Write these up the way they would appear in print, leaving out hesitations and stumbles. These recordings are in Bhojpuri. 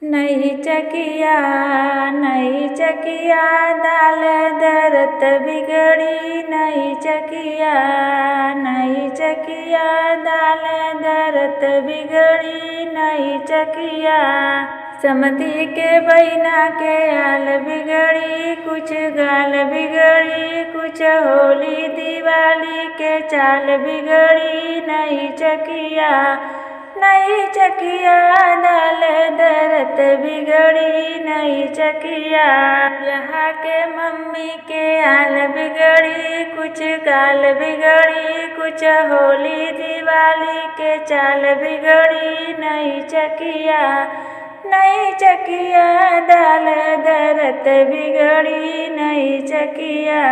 नई चकिया दाल दरत बिगड़ी। नई चकिया दाल दरत बिगड़ी। नई चकिया समधी के बहिना के आल बिगड़ी। कुछ गाल बिगड़ी, कुछ होली दिवाली के चाल बिगड़ी। नई चकिया दाल दरत बिगड़ी। नई चकिया यहाँ के मम्मी के आल बिगड़ी। कुछ गाल बिगड़ी, कुछ होली दिवाली के चाल बिगड़ी। नई चकिया दाल दरत बिगड़ी। नई चकिया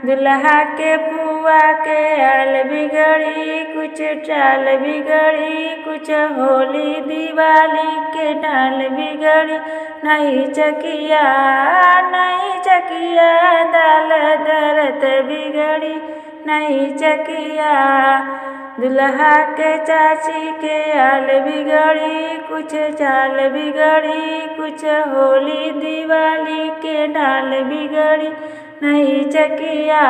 दुल्हा के पुआ के आल बिगड़ी। कुछ चाल बिगड़ी, कुछ होली दिवाली के डाल बिगड़ी। नई चकिया दाल दरत बिगड़ी। नई चकिया दुल्हा के चाची के आल बिगड़ी। कुछ चाल बिगड़ी, कुछ होली दिवाली के डाल बिगड़ी। नई चकिया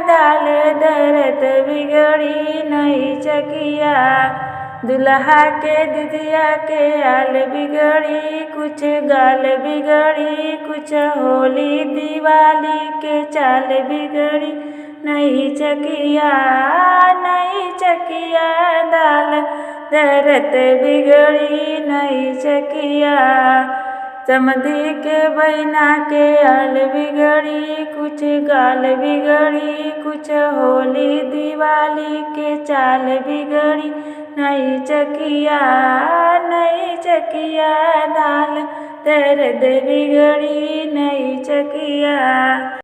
दाल दरत बिगड़ी। नई चकिया दुल्हा के दिदिया के आल बिगड़ी। कुछ गाल बिगड़ी, कुछ होली दिवाली के चाल बिगड़ी। नई चकिया दाल दरत बिगड़ी। नई चकिया समधी के बहिना के आल बिगड़ी। कुछ गाल बिगड़ी, कुछ होली दिवाली के चाल बिगड़ी। नई चकिया दाल दरत बिगड़ी। नई चकिया।